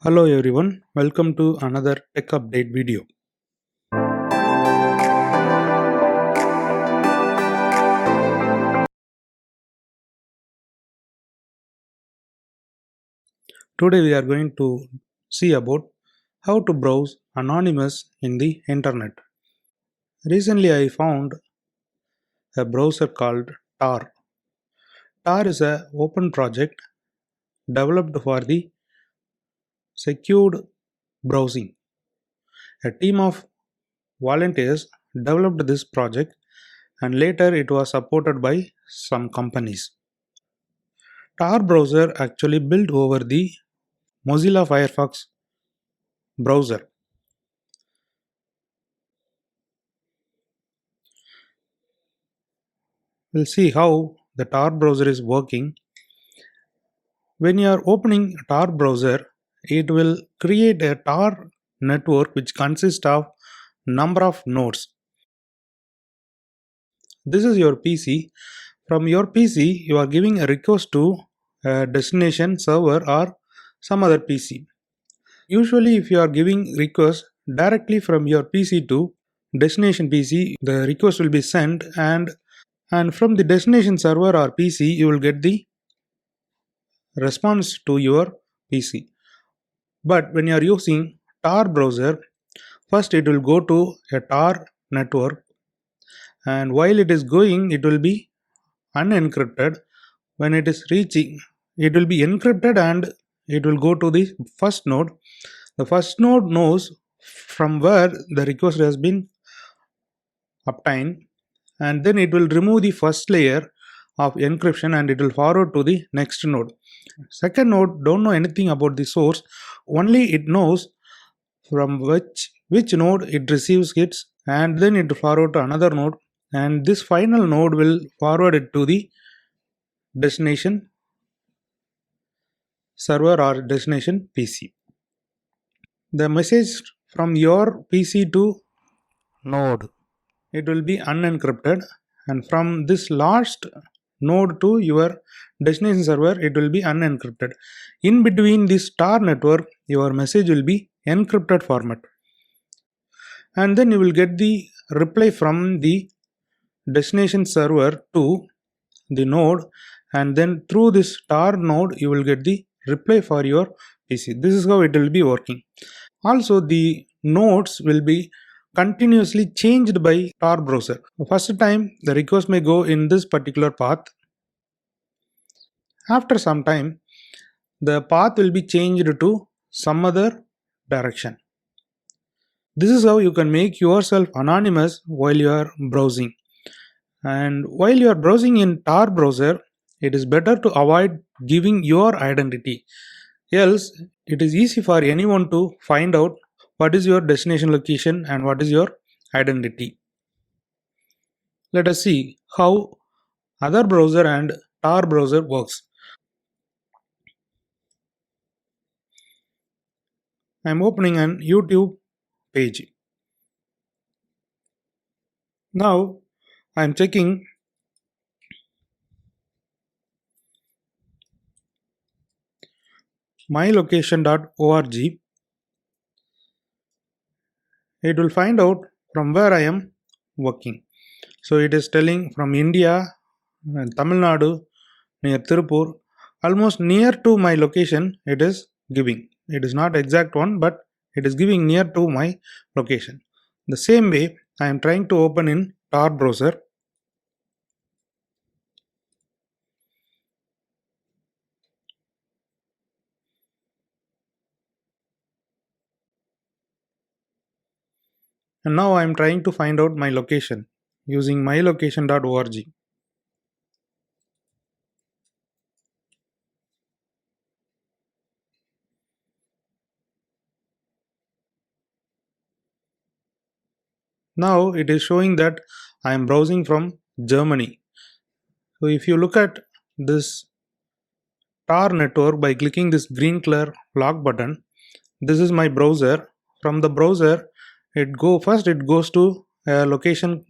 Hello everyone, welcome to another tech update video. Today we are going to see about how to browse anonymous in the internet. Recently I found a browser called Tor. Tor is a open project developed for the secured browsing. A team of volunteers developed this project and later it was supported by some companies. Tor browser actually built over the Mozilla Firefox browser. We'll see how the Tor browser is working. When you are opening Tor browser, it will create a Tor network which consists of number of nodes. This is your PC. From your PC, you are giving a request to a destination server or some other PC. Usually, if you are giving request directly from your PC to destination PC, the request will be sent and from the destination server or PC, you will get the response to your PC. But when you are using Tor browser, first it will go to a Tor network, and while it is going, it will be unencrypted. When it is reaching, it will be encrypted and it will go to the first node. The first node knows from where the request has been obtained, and then it will remove the first layer of encryption and it will forward to the next node. Second node don't know anything about the source, only it knows from which node it receives hits, and then it forward to another node, and this final node will forward it to the destination server or destination PC. The message from your PC to node, it will be unencrypted, and from this last node to your destination server, it will be unencrypted. In between this Tor network, your message will be encrypted format, and then you will get the reply from the destination server to the node, and then through this Tor node you will get the reply for your PC. This is how it will be working. Also, the nodes will be continuously changed by Tor browser. First time the request may go in this particular path. After some time, the path will be changed to some other direction. This is how you can make yourself anonymous while you are browsing. And while you are browsing in Tor browser, it is better to avoid giving your identity. Else, it is easy for anyone to find out what is your destination location and what is your identity. Let us see how other browser and Tor browser works. I am opening an YouTube page. Now I am checking mylocation.org. It will find out from where I am working. So it is telling from India, Tamil Nadu, near Tirupur, almost near to my location it is giving. It is not exact one, but it is giving near to my location. The same way I am trying to open in Tor browser. And now I am trying to find out my location using mylocation.org. Now it is showing that I am browsing from Germany. So if you look at this Tor network by clicking this green color lock button, this is my browser. From the browser, it goes to a location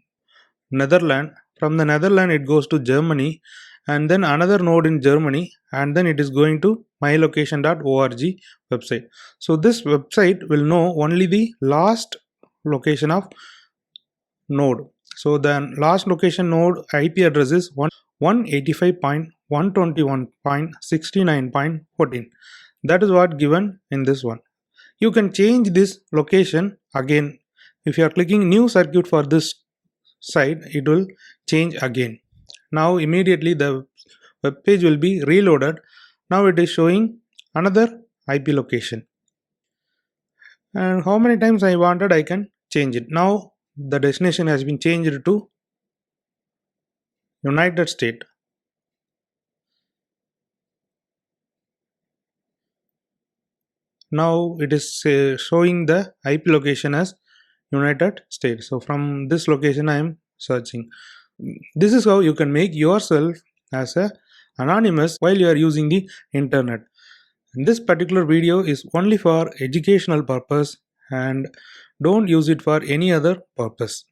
Netherlands. From the Netherlands, it goes to Germany, and then another node in Germany, and then it is going to mylocation.org website. So this website will know only the last location of node. So the last location node IP address is 185.121.69.14. That is what given in this one. You can change this location again. If you are clicking new circuit for this site, it will change again. Now immediately the web page will be reloaded. Now it is showing another IP location, and how many times I wanted I can change it. Now the destination has been changed to United States. Now it is showing the IP location as United States. So from this location I am searching. This is how you can make yourself as a anonymous while you are using the internet. This particular video is only for educational purpose and don't use it for any other purpose.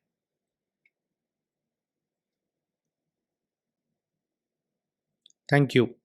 Thank you.